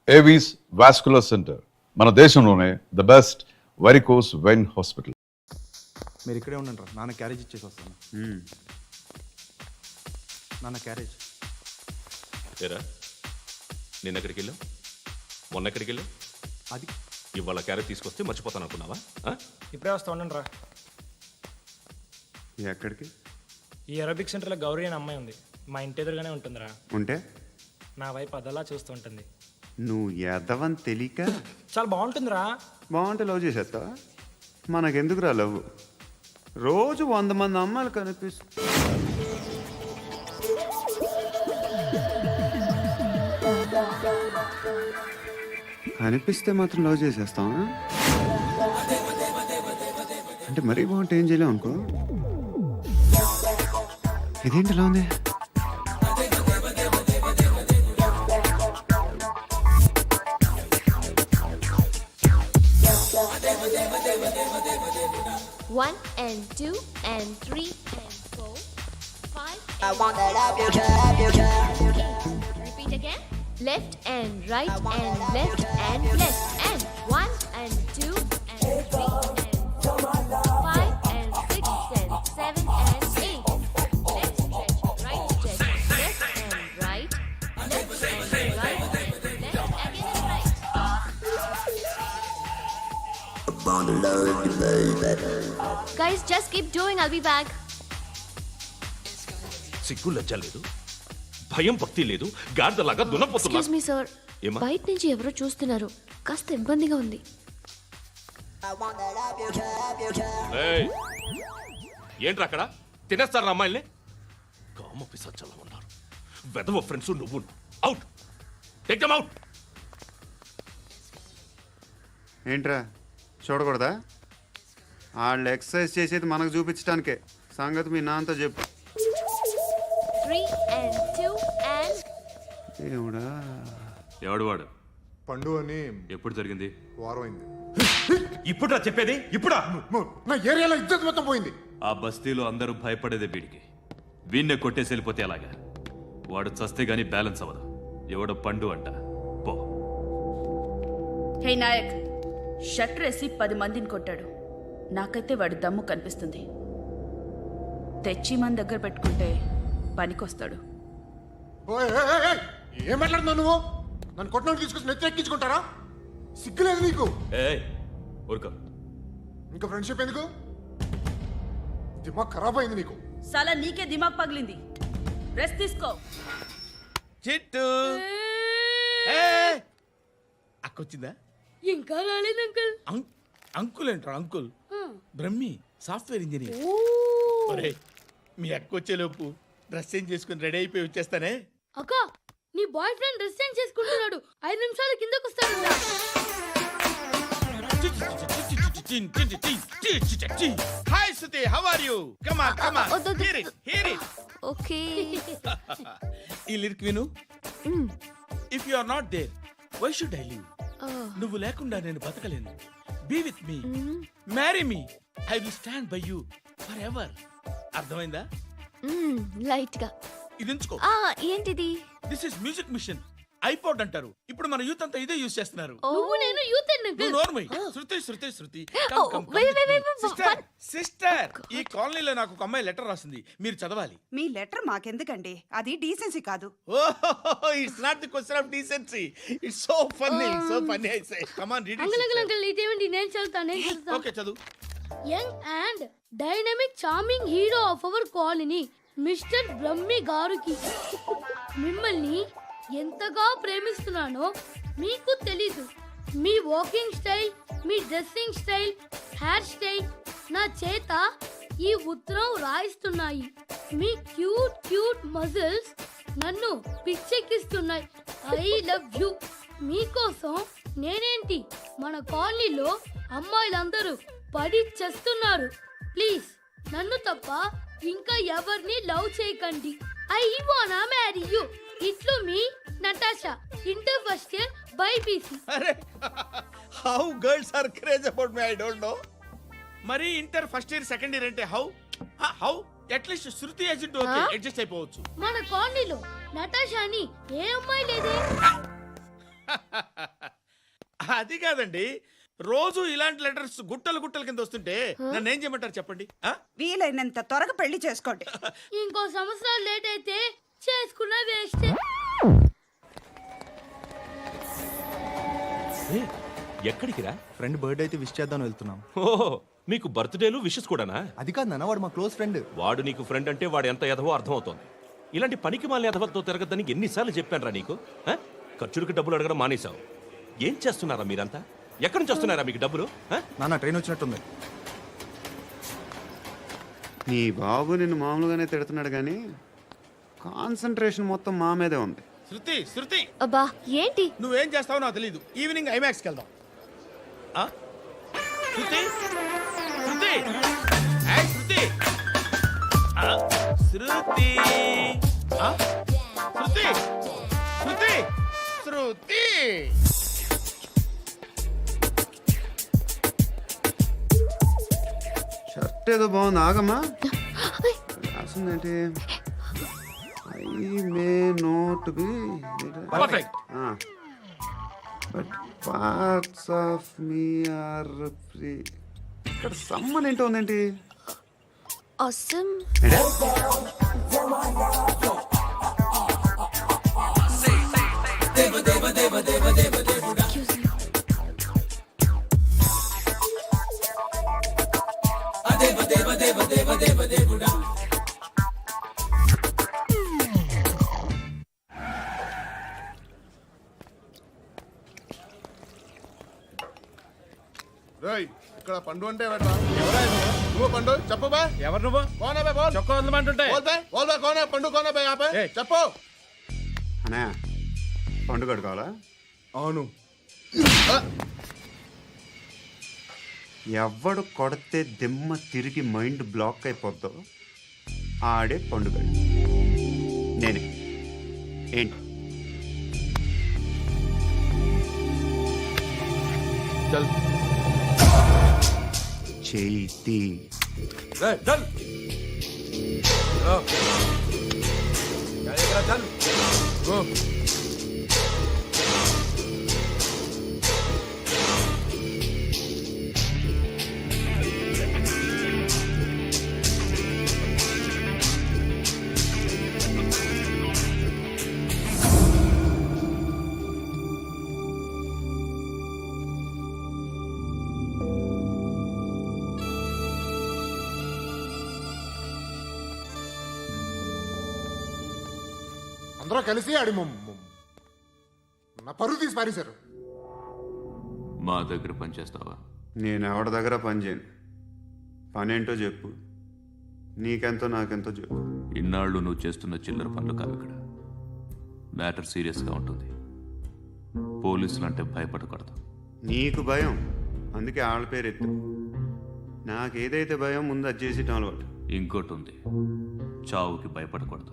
Avis vascular centre, మన దేశంలోనే the best varicose vein hospital. మీరు ఇక్కడే ఉండండి, నాన్న క్యారేజ్ ఇచ్చేసి వస్తాను. నాన్న క్యారేజ్. ఏరా నిన్న ఎక్కడికి వెళ్ళావు, మొన్న ఎక్కడికి వెళ్ళావు? అది ఇవాళ క్యారెట్ తీసుకొస్తే మర్చిపోతాను అనుకున్నావా? ఇప్పుడే వస్తా ఉండండి రా. ఎక్కడికి? ఈ అరబిక్ సెంటర్లో గౌరీ అనే అమ్మాయి ఉంది, మా ఇంటి ఎదురుగానే ఉంటుందిరా. ఉంటే నా వైపు అదలా చూస్తూ ఉంటుంది. నువ్వు ఎదవని తెలియక చాలా బాగుంటుందిరా. బాగుంటే లవ్ చేసేస్తావా? మనకెందుకురా లవ్? రోజు 100 మంది అమ్మాయిలు కనిపిస్తే మాత్రం లవ్ చేసేస్తావా? అంటే మరీ బాగుంటే ఏం చేయలేవు అనుకో. ఇదేంటి ఇలా ఉంది? One and two and three and four, five. I want that up your job. Repeat again. Left and right and left and left and one and two and three and four, five and six and seven and eight. Left stretch, right stretch, left and right, left and right, left again and right. Guys, just keep doing. I'll be back. సిగ్గు లజ్జ లేదు, భయం భక్తి లేదు, గాడిదలాగా దున్నపోతున్నా. Excuse me, sir. ఏమా? బయట నుంచి ఎవరో చూస్తున్నారు, కాస్త ఇబ్బందిగా ఉంది. ఏయ్, ఏంట్రా అక్కడ తినేస్తారు అమ్మాయిల్ని? కామ పిశాచాలా ఉన్నారు, వెదవ ఫ్రెండ్స్. నువ్వు అవుట్, టేక్ దెమ్ అవుట్. ఏంట్రా చూడకూడదా? వాళ్ళు ఎక్సర్సైజ్ చేసేది మనకు చూపించడానికే. సంగతి మీ నాన్నతో చెప్పు. 3 and 2 and దేవుడా. ఎవడు వాడు? పండు అని. ఎప్పుడు జరిగింది? వారం అయింది. ఇప్పుడా చెప్పేది? ఇప్పుడా? నా ఏరియాలో ఇజ్జత్ మొత్తం పోయింది. ఆ బస్తీలో అందరూ భయపడేదే వీడికి. వీణ్ణే కొట్టేసి వెళ్ళిపోతే అలాగా. వాడు చస్తే గానీ బ్యాలెన్స్ అవ్వదు. ఎవడో పండు అంట. పో. హే నాయక్, షట్టర్ వేసి 10 మందిని కొట్టాడు. నాకైతే వాడి దమ్ము కనిపిస్తుంది. తెచ్చి మన దగ్గర పెట్టుకుంటే పనికొస్తాడు. ఏం మాట్లాడుతున్నావు నువ్వు? నన్ను కొట్టడానికి తీసుకొచ్చి నెత్తెక్కించుకుంటారా? సిగ్గులేదు నీకు? ఊరుకో. ఇంకా ఫ్రెండ్షిప్ ఎందుకు? దిమాగ్ ఖరాబ్ అయింది నీకు. సలా నీకే దిమాగ్ పగిలింది. రెస్ట్ తీసుకో. చిట్టు అక్కొచ్చిందా? ఇంకా రాలేదు అంకుల్. అంకుల్ ఏంట్రా అంకుల్? Brahmi software engineer. ఒరే, మీ అక్కొచ్చేలోపు డ్రెస్ చేంజ్ చేసుకుని రెడీ అయిపోయి వచ్చేస్తానే. అక్క, నీ బాయ్ ఫ్రెండ్ డ్రెస్ చేంజ్ చేసుకుంటున్నాడు. 5 నిమిషాలు కిందకు వస్తాడు. Hi Shruti, how are you? Come on come on, hear it hear it. Okay. ఈ లిరిక్ విను. If you are not there why should I live? నువ్వు లేకుండా నేను బతకలేను. Be with me, marry me, I will stand by you forever. అర్థమైందా? Light గా. ఇది ఉంచుకో. ఏంటిది? This is music machine. IPod అంటారు. ఇప్పుడు మన యూత్ అంతా ఇదే యూజ్ చేస్తున్నారు. నువ్వు నేను యూత్ నువ్వు నోర్మై. శృతి శృతి శృతి. సిస్టర్, ఈ కాలనీలో నాకు ఒక అమ్మాయి లెటర్ రాసింది, మీరు చదవాలి. మీ లెటర్ మాకెందుకండి? అది డీసెన్సీ కాదు. It's not the question of decency. It's so funny, so funny. I say come on, read it. Uncle ఇదేంటి? నేను చదువుతాను. ఓకే, చదువు. Young and dynamic charming hero of our colony mister Brahmi గారికి మిమ్మల్ని ఎంతగా ప్రేమిస్తున్నానో మీకు తెలీదు. మీ వాకింగ్ స్టైల్, మీ డ్రెస్సింగ్ స్టైల్, హెయిర్ స్టైల్ నా చేత ఈ ఉత్తరం రాయిస్తున్నాయి. మీ క్యూట్ క్యూట్ మజిల్స్ నన్ను పిచ్చెక్కిస్తున్నాయి. I love you. మీకోసం నేనేంటి, మన కాలనీలో అమ్మాయిలందరూ పడి చేస్తున్నారు. ప్లీజ్ నన్ను తప్ప ఇంకా ఎవరిని లవ్ చేయకండి. ఐ వానా మ్యారీ యూ. ఇట్లు మీ Natasha, inter first year BiPC. అరే, how girls are craze about me I don't know. మరి inter first year second year అంటే how at least Shruti agent okay, adjust అయిపోవచ్చు. మన కాలనీలో నటాషా అని ఏ అమ్మాయి లేదే. అది కాదండి, రోజు ఇలాంటి లెటర్స్ గుట్టలు గుట్టల కింద వస్తుంటే నన్ను ఏం చేయమంటారు చెప్పండి? వీలైనంత త్వరగా పెళ్లి చేసుకోండి. ఇంకో సంవత్సరాలు లేట్ అయితే చేసుకున్న వేస్ట్. ఎక్కడికి రా? ఫ్రెండ్ బర్త్డే అయితే విష్ చేద్దాం వెళ్తున్నాం. ఓహో, మీకు బర్త్డేలు విషెస్ కూడానా? అది కాదు నాన్న, వాడు మా క్లోజ్ ఫ్రెండ్. వాడు నీకు ఫ్రెండ్ అంటే వాడు ఎంత ఎదవో అర్థమవుతోంది. ఇలాంటి పనికి మాలిన ఎదవతో తిరగద్దని ఎన్నిసార్లు చెప్పానురా నీకు? ఖర్చులకు డబ్బులు అడగడం మానేశావు. ఏం చేస్తున్నారా మీరంతా? ఎక్కడి నుంచి వస్తున్నారా మీకు డబ్బులు? నాన్న ట్రైన్ వచ్చినట్టుంది. నీ బాబు నిన్ను మామూలుగానే తిడుతున్నాడు కానీ కాన్సన్ట్రేషన్ మొత్తం మా మీదే ఉంది. శృతి, శృతి, అబ్బా ఏంటి? నువ్వేం చేస్తావో నాకు తెలీదు. ఈవినింగ్ ఐమాక్స్కి వెళ్దాం. శృతి, శృతి, ఏయ్ శృతి, శృతి, శృతి, శృతి, శృతి. షర్ట్ ఏదో బాగుంది, ఆగమ్మా. రాసిందేంటి? I may not be perfect. But parts of me are free. ఇక్కడ సమ్మన్ ఏంటో ఉందేంటి? Awesome. రేయ్, ఇక్కడ పండు అంటే నువ్వు పండు చెప్పు బా. ఎవరు నువ్వు? కోనా బే బోల్. చొక్కా వదలమంటుంటే బోల్ బే, బోల్ బే, కోనా పండు కోనా బే ఆపే. ఏయ్. చెప్పు. అనే పండు కడుకోవాలా? అవును. ఎవడు కొడితే దిమ్మ తిరిగి మైండ్ బ్లాక్ అయిపోద్దో ఆడే పండుగ. నేనే. ఏంటి? చల్. చేతి చల్. చల్. గో. అందరూ కలిసి ఆడి నా పరువు తీసి పారేశారు. మా దగ్గర పనిచేస్తావా? నేను ఎవరి దగ్గర పని చేయను. పనేంటో చెప్పు. నీకెంతో నాకెంతో చెప్పు. ఇన్నాళ్ళు నువ్వు చేస్తున్న చిల్లర పనులు కావు ఇక్కడ. మ్యాటర్ సీరియస్గా ఉంటుంది. పోలీసులు అంటే భయపడకూడదు. నీకు భయం, అందుకే ఆళ్ళ పేరు ఎత్తు. నాకేదైతే భయం ముందు అది చేసేటం అలవాటు. ఇంకోటి ఉంది, చావుకి భయపడకూడదు.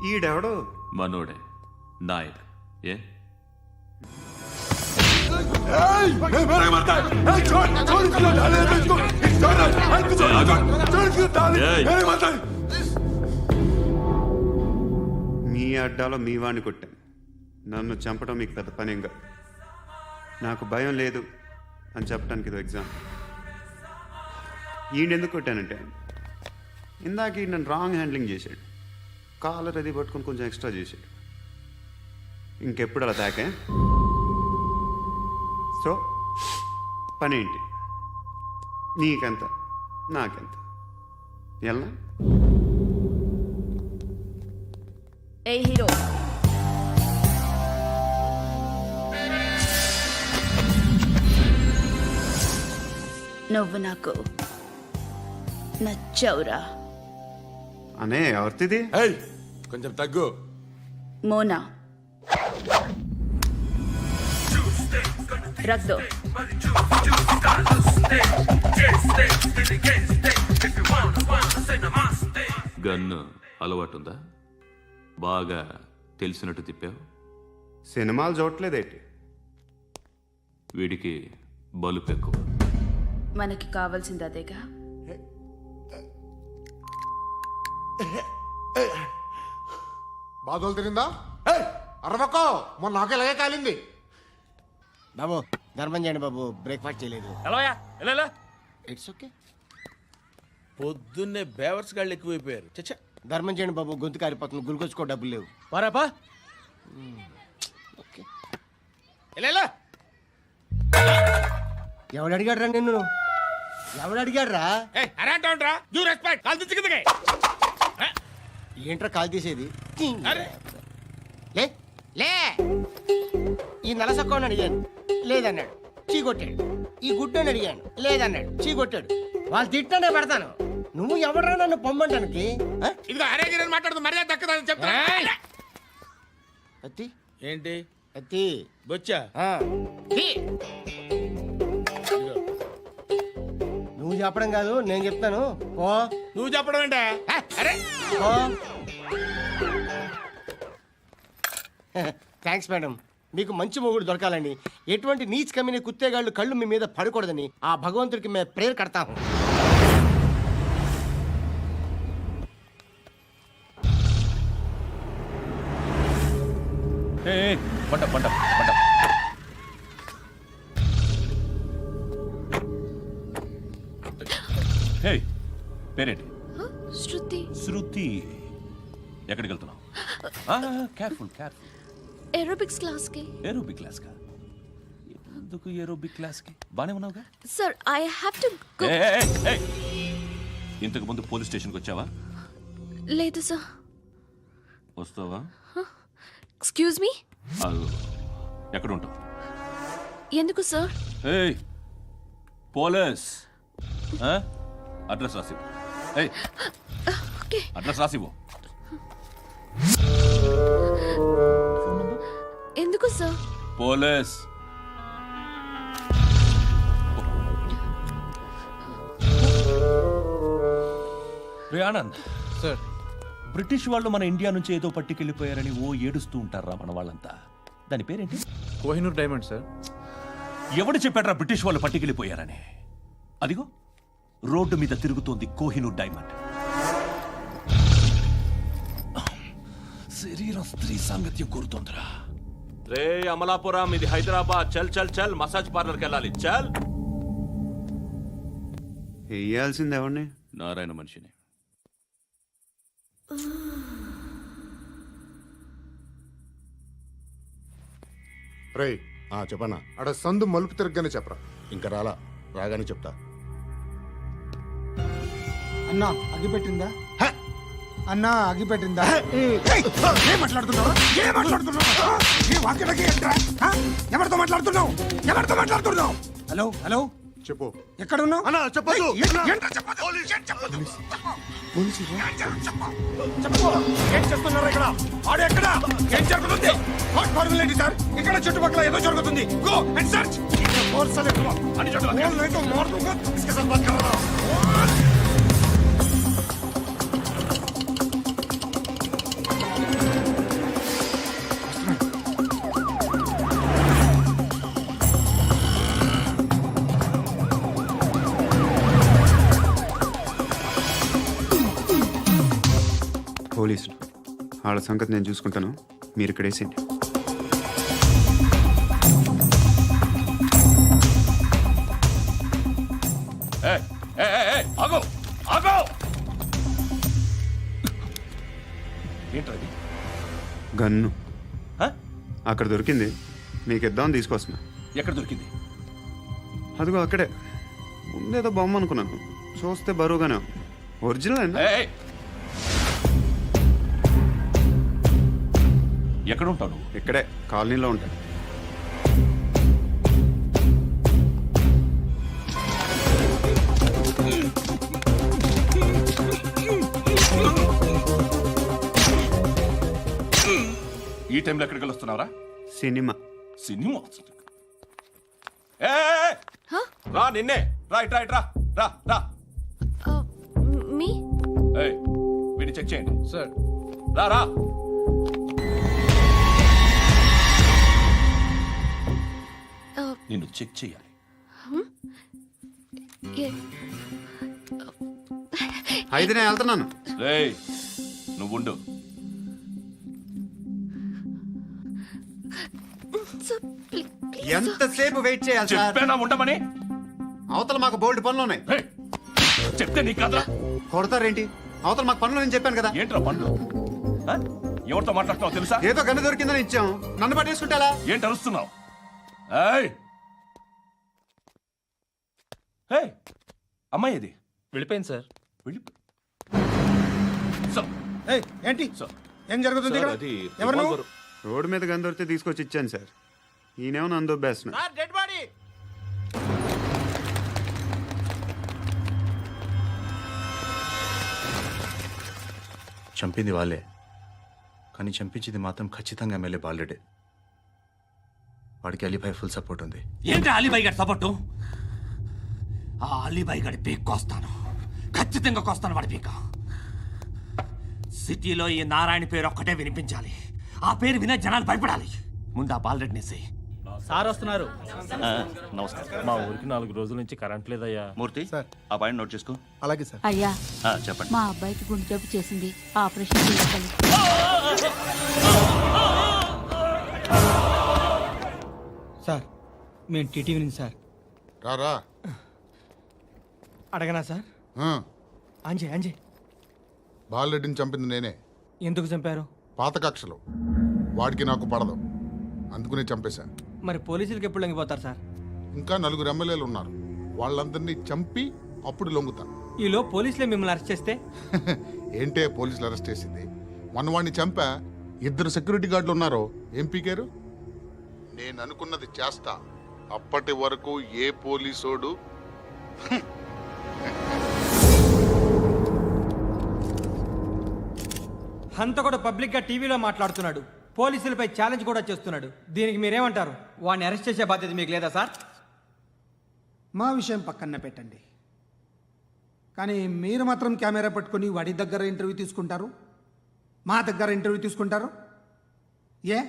ఈడెవడో మనోడే నాయక్. ఏ మీ అడ్డాలో మీ వాడిని కొట్టాను. నన్ను చంపడం మీకు పెద్ద పనేం కాదు. నాకు భయం లేదు అని చెప్పడానికి ఇది ఎగ్జామ్. ఈయనెందుకు కొట్టానంటే ఇందాక ఈ నన్ను రాంగ్ హ్యాండ్లింగ్ చేశాడు. కాలర్ అది పట్టుకొని కొంచెం ఎక్స్ట్రా చేశాడు. ఇంకెప్పుడు అలా తాకే. సో పనేంటి? నీకెంత నాకెంత ఎలా? ఏ హీరో, నువ్వు నాకు నచ్చవురా. అనే ఎవరిది? కొంచెం తగ్గు. మోనా, రక్ దో. గన్ను అలవాటుందా? బాగా తెలిసినట్టు తిప్పావు. సినిమాలు చూడట్లేదేంటి? వీడికి బలుపు ఎక్కువ. మనకి కావాల్సింది అదేగా. బాధలు తిరిందా అరవకో మొన్న నాకు ఇలాగే కాలింది. బాబు ధర్మం చేయండి బాబు, బ్రేక్ఫాస్ట్ చేయలేదు. It's okay. పొద్దున్నే బేవర్స్ గాళ్ళు ఎక్కువైపోయారు. చచ్చా, ధర్మం చేయండి బాబు, గొంతు కారిపోతుంది, గురికొచ్చుకో డబ్బులు లేవు. పారాపా. ఓకే. ఎలా ఎవడు అడిగాడు రా నిన్ను? ఎవడు అడిగాడు రా? అరేంటా యూ రెస్పెక్ట్ కాల్ తెచ్చి కిందకి. ఏంట్రా కాల్ తీసేది? అరే లే లే. ఈ నలసక్కని అడిగాను, లేదన్నాడు, చీ కొట్టాడు. ఈ గుడ్డని అడిగాను, లేదన్నాడు, చీ కొట్టాడు. వాళ్ళు తిట్టానే పెడతాను. నువ్వు ఎవడరా నన్ను పొమ్మంటానికి? ఇదిగో అరే గిరని మాట్లాడుతూ మర్యాద దక్కదని చెప్తా. అత్తి ఏంటి అత్తి బొచ్చా? ఆ. నువ్వు చెప్పడం కాదు, నేను చెప్తాను. ఓ నువ్వు చెప్పడం ఏంటే? అరే ఓ. Thanks madam. మీకు మంచి మొగుడు దొరకాలని, ఎటువంటి నీచ్ కమ్మిన కుత్తేగాళ్ళు కళ్ళు మీ మీద పడకూడదని ఆ భగవంతుడికి మేము ప్రేయర్ కడతాము. పంట పంట పంట. హే, పేరేంటి? శృతి. శృతి. ఎక్కడికి వెళ్తున్నావు? Careful careful. ఏరోబిక్స్ క్లాస్ కి. ఏరోబిక్ క్లాస్ కా? ఎందుకు ఏరోబిక్ క్లాస్ కి? బానే ఉన్నావుగా? Sir I have to go. ఇంతకు ముందు పోలీస్ స్టేషన్కి వచ్చావా? లేదు సార్. వస్తావా? Excuse me. ఎక్కడ ఉంటావు? ఎందుకు సార్? ఏయ్ పోలీస్, అడ్రస్ రాసివ్వు. ఏయ్ ఓకే. అడ్రస్ రాసివ్వు. ఎందుకు సార్? పోలీస్. రే ఆనంద్ సార్. బ్రిటిష్ వాళ్ళు మన ఇండియా నుంచి ఏదో పట్టుకెళ్ళిపోయారని ఓ ఏడుస్తూ ఉంటారా మన వాళ్ళంతా. దాని పేరేంటి? Kohinoor diamond sir. ఎవడు చెప్పాడ్రా బ్రిటిష్ వాళ్ళు పట్టుకెళ్ళిపోయారని? అదిగో రోడ్డు మీద తిరుగుతోంది కోహినూర్ డైమండ్. శరీరం స్త్రీ సాంగత్యం కోరుతోందిరా. రే అమలాపురం, ఇది హైదరాబాద్. చల్ చల్ చల్, మసాజ్ పార్లర్కి వెళ్ళాలి. చల్. వేయాల్సింది ఎవరిని? నారాయణ మనిషిని. రే చెప్పనా అడ సందు మలుపు తిరగగానే చెప్పరా. ఇంకా రాగానే చెప్తా. అన్నా అగ్గి పెట్టిందా? అన్నా అగ్గి పెట్టిందా? ఏం మాట్లాడుతున్నావు? ఏం మాట్లాడుతున్నావు? ఏ వాక్యలకి ఏంట్రా? ఎవరితో మాట్లాడుతున్నావు? ఎవరితో మాట్లాడుతున్నావు? హలో హలో, చెప్పు. ఎక్కడ ఉన్నావు? అన్నా చెప్పదు. ఏంట్రా చెప్పదు? ఏం చెప్పదు? చెప్పు. ఏం చేస్తున్నారు ఇక్కడ? ఆడు ఎక్కడ? ఏం జరుగుతుంది? వాట్ ఫార్మల్ ఏంటి సార్? ఇక్కడ చుట్టుపక్కల ఏదో జరుగుతుంది. Go and search. ఫోర్స్ లే కమా. అని చోట नहीं तो मार दूंगा. इसके साथ बात कर रहा हूं. పోలీసులు వాళ్ళ సంగతి నేను చూసుకుంటాను, మీరు ఇక్కడ వేసేయండి. ఆగో ఆగో. ఏంటది? గన్ను అక్కడ దొరికింది, మీకు ఇద్దామని తీసుకొస్తున్నా. ఎక్కడ దొరికింది? అదిగో అక్కడే. ముందేదో బొమ్మ అనుకున్నాను, చూస్తే బరువుగానే ఒరిజినల్ అండి. ఎక్కడ ఉంటావు? ఇక్కడే కాలనీలో ఉంటాను. ఈ టైంలో ఎక్కడికి వస్తున్నావురా? సినిమా. సినిమా? రా నిన్నే. రైట్ రైట్ రా రా రా. మీ. వీడిని చెక్ చేయండి సార్. రా రా. నిన్ను చెక్ చేయాలి. అయితే నేను వెళ్తున్నాను. రేయ్ నువ్వుండు. ఎంతసేపు వెయిట్ చేయాలి సార్? చెప్పేనా ఉండమని? అవతల మాకు బోల్డ్ పనులు ఉన్నాయి. హే, చెప్తే నీ కదరా? కొడతారేంటి? అవతల మాకు పనులు నేను చెప్పాను కదా. ఏంట్రా పండ్లు? ఆ? ఎవరితో మాట్లాడుతున్నావు తెలుసా? ఏదో గన్ను దొరికిందని ఇచ్చాం, నన్ను పట్టేసుకుంటా. ఏంటి అరుస్తున్నావు? ఏయ్! ఏయ్! అమ్మాయి ఇది వెళ్ళిపోయింది సార్. వెళ్ళి సార్, ఏంటి సార్, ఏం జరుగుతుంది ఇక్కడ? అది ఎవరు నువ్వు? రివాల్వర్. రోడ్డు మీద గన్ను దొరికితే తీసుకొచ్చి ఇచ్చాను సార్. ఈయనేమో నన్ను దొబ్బేస్తున్నా. Dead body. చంపింది వాళ్ళే, కానీ చంపించింది మాత్రం ఖచ్చితంగా ఎమ్మెల్యే బాలుడే. వాడికి అలీభాయ్ ఫుల్ సపోర్ట్ ఉంది. ఏంటి అలీబాయి గారి సపోర్టు? ఆ అలీబాయి గారి పీక్ కోస్తాను, ఖచ్చితంగా కోస్తాను వాడి పీక. సిటీలో ఈ నారాయణ పేరు ఒక్కటే వినిపించాలి. ఆ పేరు వినే జనాలు భయపడాలి. ముందు ఆ బాలరెడ్డిని సార్ వస్తున్నారు. నమస్కారం. మా ఊరికి 4 రోజుల నుంచి కరెంట్ లేదయ్యా. మూర్తి, ఆ పాయింట్ నోట్ చేసుకో. అలాగే సార్. అయ్యా, చెప్పండి. మా అబ్బాయికి గుండె జబ్బు చేసింది, ఆపరేషన్ చేయాలి. సార్ మేము టీటీవీ నుంచి సార్. రారా. అడగనా సార్? అంజయ్ బాలరెడ్డిని చంపింది నేనే. ఎందుకు చంపారు? పాత కక్షలు. వాడికి నాకు పడదు, అందుకునే చంపేశా. మరి పోలీసులకు ఎప్పుడు లొంగిపోతారు సార్? ఇంకా 4 ఎమ్మెల్యేలు ఉన్నారు, వాళ్ళందరినీ చంపి అప్పుడు లొంగుతా. ఈలో పోలీసులే మిమ్మల్ని అరెస్ట్ చేస్తే? ఏంటే పోలీసులు అరెస్ట్ చేసింది? మొన్న వాడిని చంపా, 2 సెక్యూరిటీ గార్డులు ఉన్నారు, ఏం పీకారు? నేను అనుకున్నది చేస్తా. అప్పటి వరకు ఏ పోలీసోడు హంత కూడా పబ్లిక్ గా టీవీలో మాట్లాడుతున్నాడు, పోలీసులపై ఛాలెంజ్ కూడా చేస్తున్నాడు. దీనికి మీరేమంటారు? వాడిని అరెస్ట్ చేసే బాధ్యత మీకు లేదా సార్? మా విషయం పక్కన పెట్టండి, కానీ మీరు మాత్రం కెమెరా పట్టుకొని వాడి దగ్గర ఇంటర్వ్యూ తీసుకుంటారు, మా దగ్గర ఇంటర్వ్యూ తీసుకుంటారు. ఏ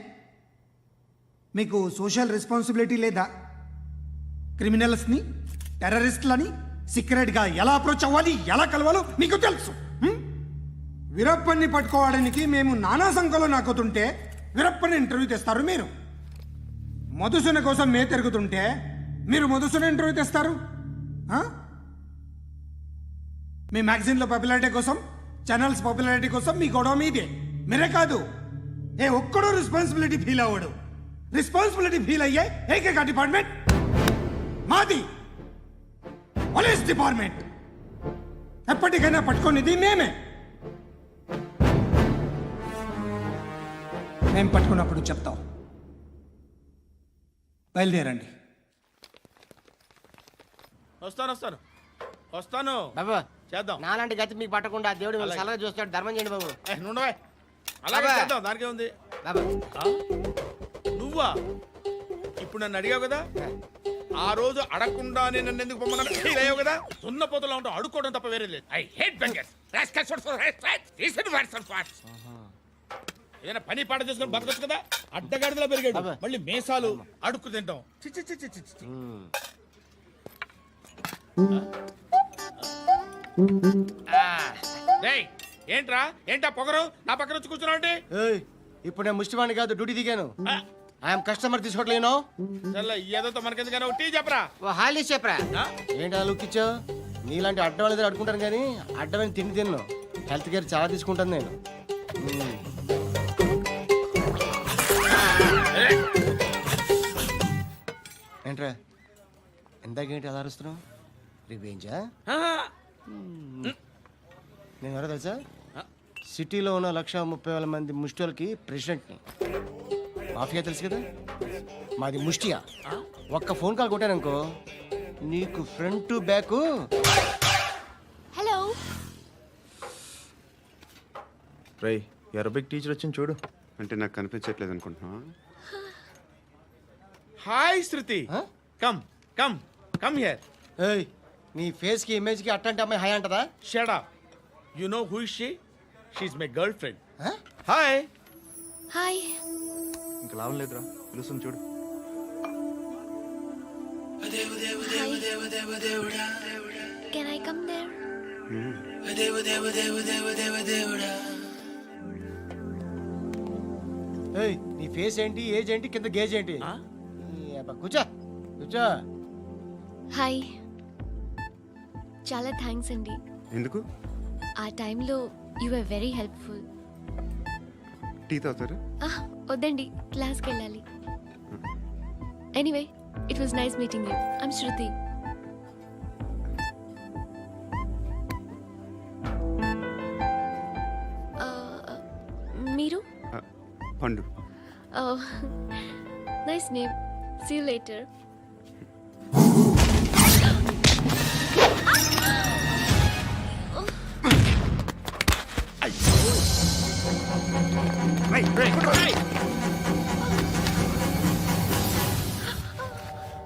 మీకు సోషల్ రెస్పాన్సిబిలిటీ లేదా? క్రిమినల్స్ని, టెర్రరిస్టులని సీక్రెట్గా ఎలా అప్రోచ్ అవ్వాలి, ఎలా కలవాలో మీకు తెలుసు. వీరప్పన్ని పట్టుకోవడానికి మేము నానా సంఖ్యలో నాకుతుంటే వీరప్పని ఇంటర్వ్యూ తెస్తారు మీరు. మధుసూన కోసం మే తిరుగుతుంటే మీరు మధుసూన ఇంటర్వ్యూ తెస్తారు. మీ మ్యాగజైన్లో పాపులారిటీ కోసం, ఛానల్స్ పాపులారిటీ కోసం మీ గొడవ మీదే. మీరే కాదు, ఏ ఒక్కడో రెస్పాన్సిబిలిటీ ఫీల్ అవ్వడు. రెస్పాన్సిబిలిటీ ఫీల్ అయ్యే ఏకైక డిపార్ట్మెంట్ మాది, పోలీస్ డిపార్ట్మెంట్. ఎప్పటికైనా పట్టుకునేది మేమే. మేము పట్టుకున్నప్పుడు చెప్తాం. బయలుదేరండి. వస్తాను బాబు. చేద్దాం. నాలాంటి గతి మీకు పట్టకుండా దేవుడు సలహా చూస్తాడు. ధర్మం చేయండి బాబు. నుండవే. అలాగే చేద్దాం, దానికే ఉంది బాబు. నువ్వా ఇప్పుడు నన్ను అడిగావు కదా, ఆ రోజు అడగకుండా నేను నన్ను ఎందుకు పొమ్మన్నాను ఫీల్ అయ్యావు కదా. సున్న పోతలో ఉంటావు, అడుక్కోవడం తప్ప వేరే లేదు. I hate bangers. ఏదైనా పని పాట చేసుకుని బతకొచ్చు కదా. అడ్డగాడిదలా పెరిగాడు, మళ్ళీ మేసాలు, అడుక్కు తింటాం. చిచ్చి చిచ్చి చిచ్చి. ఏంట్రా ఏంటా పొగరు నా పక్కన వచ్చి కూర్చున్నావు? ఇప్పుడు నేను ముష్టివాణి కాదు, డ్యూటీ దిగాను. ఐఎమ్ కస్టమర్ తీసుకోవట్లేను. ఏదో మనకెందుకైనా టీ చెప్పరా, హాలీ చెప్పరా. ఏంటి అలా లుక్ ఇచ్చావు? నీలాంటి అడ్డం వాళ్ళ దగ్గర అడుకుంటాను, కానీ అడ్డమైన తిండి తిన్ను. హెల్త్ కేర్ చాలా తీసుకుంటాను నేను. ఏంట్రా ఇందాకేంటి అలా అరుస్తున్నావు? రివేంజా? నేను ఎవరో తెలుసా? సిటీలో ఉన్న 130,000 మంది ముష్టిలకి ప్రెసిడెంట్ని. మాఫియా తెలుసు కదా, మాది ముష్టియా. ఒక్క ఫోన్ కాల్ కొట్టాననుకో, నీకు ఫ్రంట్ టు బ్యాక్. హలో. రేయ్, అరబిక్ టీచర్ వచ్చింది చూడు. అంటే నాకు కనిపించట్లేదు అనుకుంటున్నా. Hi Shruti, come come come here. ఏయ్, నీ ఫేస్ కి ఇమేజ్ కి అట్టంటే అమ్మాయి హాయ్ అంటదా? Shut up. You know who is she? She is my girlfriend. Hi. Hi. ఇంకా లాభం లేదురా, పిలుస్తుంది చూడు. Can I come there? ఏయ్, నీ ఫేస్ ఏంటి, ఏజ్ ఏంటి, కింద గేజ్ ఏంటి? అబ్బా, కూర్చో కూర్చో. హాయ్, చాలా థ్యాంక్స్ అండి. ఎందుకు? ఆ టైంలో you are very helpful. Tea తాగుతారా? వద్దండి, క్లాస్కి వెళ్ళాలి. Anyway, it was nice meeting you. I'm Shruti. మీరు? పండు. Nice name. See you later.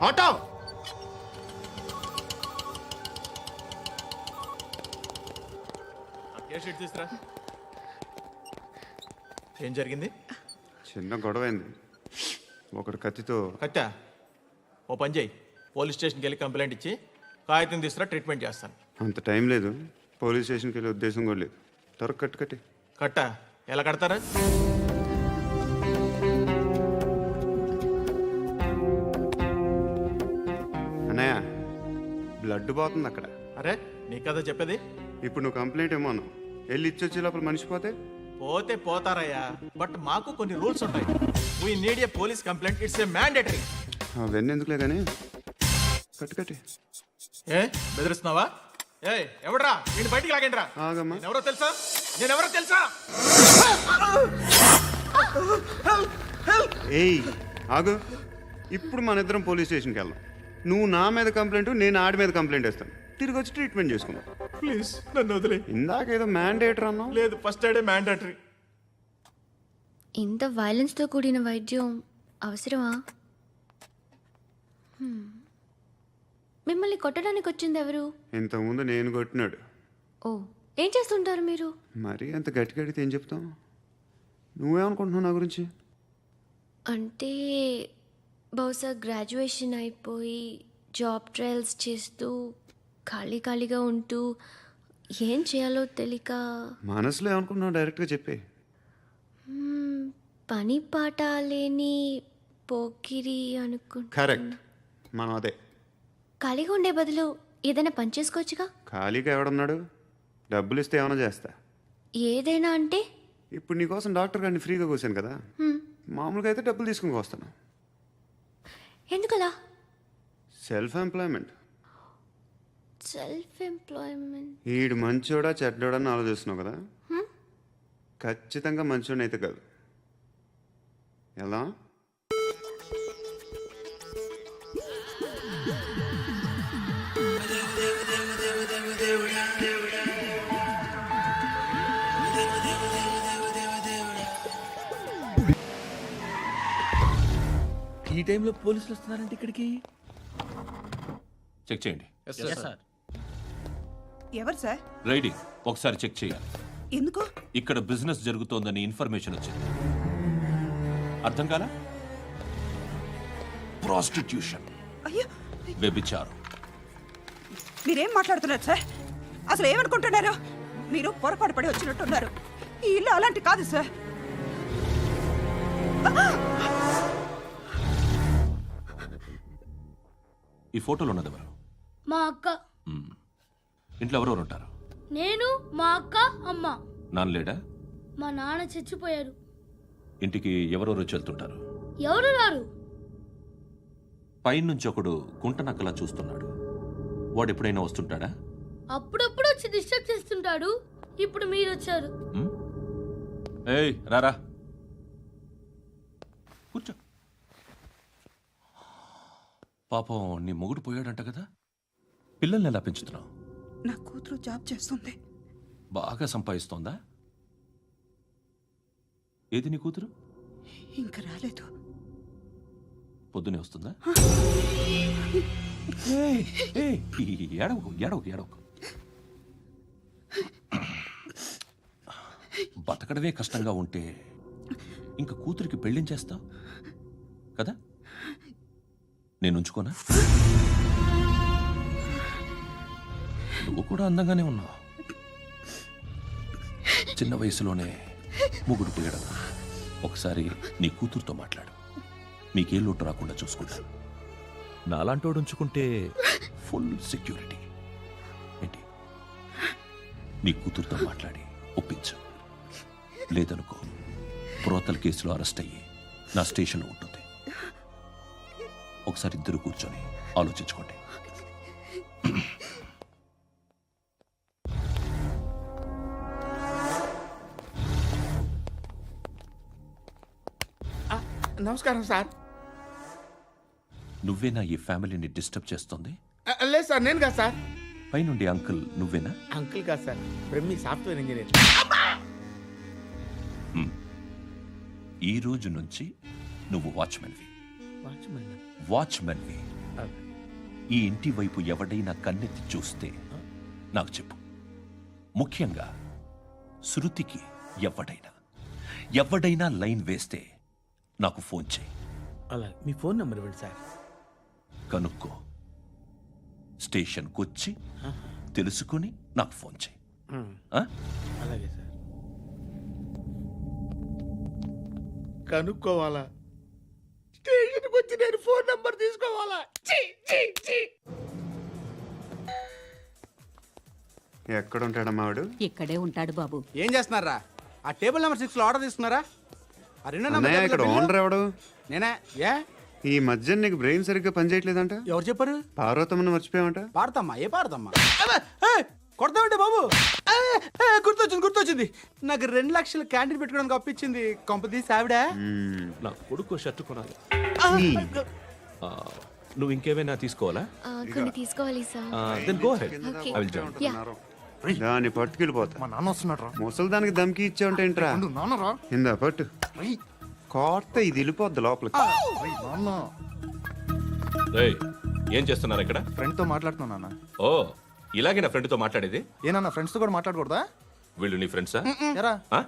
Auto. తీసుకురా. ఏం జరిగింది? చిన్న గొడవ అయింది. ఒకడు కత్తితో. కట్టా, ఓ పని చేయి, పోలీస్ స్టేషన్కి వెళ్ళి కంప్లైంట్ ఇచ్చి కాగితం తీసుకురా, ట్రీట్మెంట్ చేస్తాను. అంత టైం లేదు. పోలీస్ స్టేషన్కి వెళ్ళే ఉద్దేశం కూడా లేదు. త్వరగా కట్టి. కట్టా, ఎలా కడతారా? అన్నయ్య, బ్లడ్ పోతుంది అక్కడ. అరే నీ కదా చెప్పేది. ఇప్పుడు నువ్వు కంప్లైంట్ ఏమో అన్నావు. వెళ్ళి ఇచ్చొచ్చే లోపల మనిషి పోతే పోతే పోతారయ్యా, బట్ మాకు కొన్ని రూల్స్ ఉంటాయి. We need a police complaint, it's a mandatory. అవన్నీ ఎందుకులే కానీ కట్టి. ఏ బెదిరిస్తున్నావా? ఏ ఎవడ్రా నేను బయటికి లాగండి రా. ఆగమ్మా. నేనెవరో తెలుసా? ఏయ్ ఆగు. ఇప్పుడు మన ఇద్దరం పోలీస్ స్టేషన్కి వెళ్దాం. నువ్వు నా మీద కంప్లైంట్, నేను ఆడి మీద కంప్లైంట్ వేస్తాను. తిరిగి వచ్చి ట్రీట్మెంట్ చేసుకుందాం. ప్లీజ్ నన్ను వదిలే. ఇందాకేదో మ్యాండేటర్ అన్నావు. లేదు, ఫస్ట్ ఎయిడే మ్యాండేటరీ. ఇంత వైలెన్స్తో కూడిన వైద్యం అవసరమా? మిమ్మల్ని కొట్టడానికి వచ్చింది ఎవరు? ఇంతకుముందు నేను కొట్టినాడు. ఓ, ఏం చేస్తుంటారు మీరు? మరి అంత గట్టిగా అడిగితే ఏం చెప్తాం? నువ్వేమనుకుంటున్నావు నా గురించి? అంటే బహుశా గ్రాడ్యుయేషన్ అయిపోయి జాబ్ ట్రయల్స్ చేస్తూ ఖాళీగా ఉంటూ ఏం చేయాలో తెలియక. మనసులో ఏమనుకుంటున్నావు డైరెక్ట్గా చెప్పే. పని పాట లేని పోకిరి అనుకుంటా. కరెక్ట్, మనం అదే. ఖాళీగా ఉండే బదులు ఏదైనా పని చేసుకోవచ్చుగా. ఖాళీగా ఎవడున్నాడు? డబ్బులు ఇస్తే ఏమైనా చేస్తా. ఏదైనా అంటే? ఇప్పుడు నీకోసం డాక్టర్ గారిని ఫ్రీగా కూర్చాను కదా. మామూలుగా అయితే డబ్బులు తీసుకుని వస్తాను. ఎందుకలా? Self employment. ఈడు మంచోడా చెడ్డోడా అని ఆలోచిస్తున్నావు కదా. ఖచ్చితంగా మంచోడని అయితే కాదు. ఎలా? ఈ టైంలో పోలీసులు వస్తున్నారంటే ఇక్కడికి. చెక్ చేయండి. ఎవరు సార్? రైడింగ్ ఒకసారి చెక్ చేయాలి. ఎందుకు? ఇక్కడ బిజినెస్ జరుగుతోందని ఇన్ఫర్మేషన్ వచ్చింది. అర్థం కాలా? ప్రాస్టిట్యూషన్, అయ్యో, వ్యభిచారం. మీరేం మాట్లాడుతున్నారు సార్? అసలు ఏమనుకుంటున్నారు? మీరు పొరపాటు పడి వచ్చినట్టున్నారు. ఈ ఇల్లు అలాంటి కాదు సార్. ఈ ఫోటోలో ఉన్నది ఎవరు? మా అక్క. ఇంట్లో ఎవరెవరు ఉంటారు? నేను, మా అక్క, అమ్మ. నాన్న లేడా? మా నాన్న చచ్చిపోయారు. ఇంటికి ఎవరెవరు వచ్చి వెళ్తుంటారు? ఎవరు రారు. పైనుంచి ఒకడు గుంటనక్కలా చూస్తున్నాడు. వాడు ఎప్పుడైనా వస్తుంటాడా? అప్పుడప్పుడు వచ్చి డిస్టర్బ్ చేస్తుంటాడు. ఇప్పుడు మీరు వచ్చారు. ఏయ్ రారా, కూర్చో. పాపం నీ మొగుడు పోయాడంట కదా, పిల్లల్ని ఎలా పెంచుతున్నావు? నా కూతురు జాబ్ చేస్తుంది. బాగా సంపాదిస్తోందా? ఏది నీ కూతురు? ఇంకా రాలేదు. పొద్దునే వస్తుందా? ఏడవకు ఏడవకు ఏడవకు. బతకడమే కష్టంగా ఉంటే ఇంకా కూతురికి పెళ్ళించేస్తావు కదా. నేను ఉంచుకోనా? నువ్వు కూడా అందంగానే ఉన్నావు. చిన్న వయసులోనే ముగ్గురు పోయాడు. ఒకసారి నీ కూతురుతో మాట్లాడు. మీకే లోటు రాకుండా చూసుకుంటాను. నాలాంటోడు ఉంచుకుంటే ఫుల్ సెక్యూరిటీ. ఏంటి నీ కూతురుతో మాట్లాడి ఒప్పించు. లేదనుకో ప్రోతల కేసులో అరెస్ట్ అయ్యి నా స్టేషన్లో ఉంటుంది. ఒకసారి ఇద్దరు కూర్చొని ఆలోచించుకోండి. నమస్కారం సార్. నువ్వేనా ఈ ఫ్యామిలీని డిస్టర్బ్ చేస్తుంది? లేదు సార్, నేను కాదు సార్. పైనుండి అంకుల్ నువ్వేనా? అంకుల్ కాదు సార్, బ్రహ్మి సాఫ్ట్వేర్ ఇంజనీర్. ఈ రోజు నుంచి నువ్వు వాచ్మెన్వి. వాచ్మెన్. వాచ్మెన్వి. ఈ ఇంటి వైపు ఎవడైనా కన్నెత్తి చూస్తే నాకు చెప్పు. ముఖ్యంగా శృతికి ఎవడైనా లైన్ వేస్తే నాకు ఫోన్ చేయి. అలా మీ ఫోన్ నెంబర్ ఇవ్వండి సార్. కనుక్కో, స్టేషన్కి వచ్చి తెలుసుకుని నాకు ఫోన్ చేయి. ఆ? అలాగే సార్. కనుక్కోవాలా? స్టేషన్కి వచ్చి నేను ఫోన్ నెంబర్ తీసుకోవాలా? ఛీ, ఛీ, ఛీ. ఎక్కడ ఉంటాడమ్మా వాడు? ఇక్కడే ఉంటాడు బాబు. ఏం చేస్తున్నారా? ఆ టేబుల్ నెంబర్ 6 లో ఆర్డర్ తీసుకున్నారా? ఆ రెండో అన్నయ్య, ఇక్కడ ఓనర్ ఎవడు? నేనే. ఏ ఈ మధ్య నీకు బ్రెయిన్ సరిగ్గా పనిచేయట్లేదంట. ఎవరు చెప్పారు? పార్వతమ్మను మర్చిపోయామంట. పాడతామ్మా? ఏ పాడతామ్మా? కొడతామంటే బాబు. గుర్తొచ్చింది. నాకు 2 లక్షలు క్యాంటీన్ పెట్టుకోవడానికి అప్పించింది కొంపదీసి ఆవిడ. నా కొడుకు షర్టు కొనాలి. నువ్వు ఇంకేమైనా తీసుకోవాలా? కొన్ని తీసుకోవాలి sir. Then go ahead. Okay. I will join. దాన్ని పట్టుకెళ్ళిపోతా. మా నాన్న వస్తున్నాడు రా. ముసలి దానికి దమ్కి ఇచ్చావుంటే ఏంట్రా? నాన్న రా. ఇందా పట్టు. కోర్త ఇది వెళ్ళిపోద్ది లోపలికి. నాన్న రేయ్, ఏం చేస్తున్నారు ఇక్కడ? ఫ్రెండ్ తో మాట్లాడుతున్నా నాన్న. ఓ, ఇలాగే నా ఫ్రెండ్తో మాట్లాడేది? ఏనా ఫ్రెండ్స్ తో కూడా మాట్లాడకూడదా? వీళ్ళు నీ ఫ్రెండ్సా? ఎరా ఆ?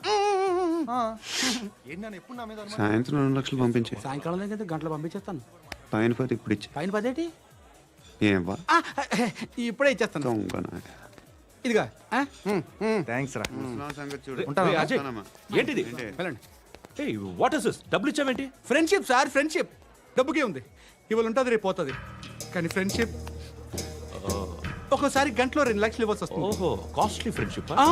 ఏంటి నాన్న ఎప్పుడు నా మీద అనుమానం? సాయంత్రం 2 లక్షలు పంపించే. సాయంకాలం దగ్గర గంటలు పంపించేస్తాను. పైన 10 ఇప్పుడు ఇచ్చే. పైన 10 ఏంటి? ఏం వా ఇప్పుడే ఇచ్చేస్తాను. దొంగనా. ఇదిగా థ్యాంక్స్ రా. ముసలాం సంగతి చూడు. రేయ్, అజయ్, ఏంటిది? వెళ్ళండి. ఏయ్, వాట్ ఇస్ దిస్? డబ్బులు ఇచ్చావేంటి? Friendship sir, friendship. డబ్బుకే ఉంది. ఇవాళ ఉంటుంది, రేపు పోతుంది. కానీ ఫ్రెండ్షిప్ ఒక్కోసారి గంటలో 2 లక్షలు ఇవ్వాల్సి వస్తుంది. ఓహో, కాస్ట్లీ ఫ్రెండ్షిప్. ఆ,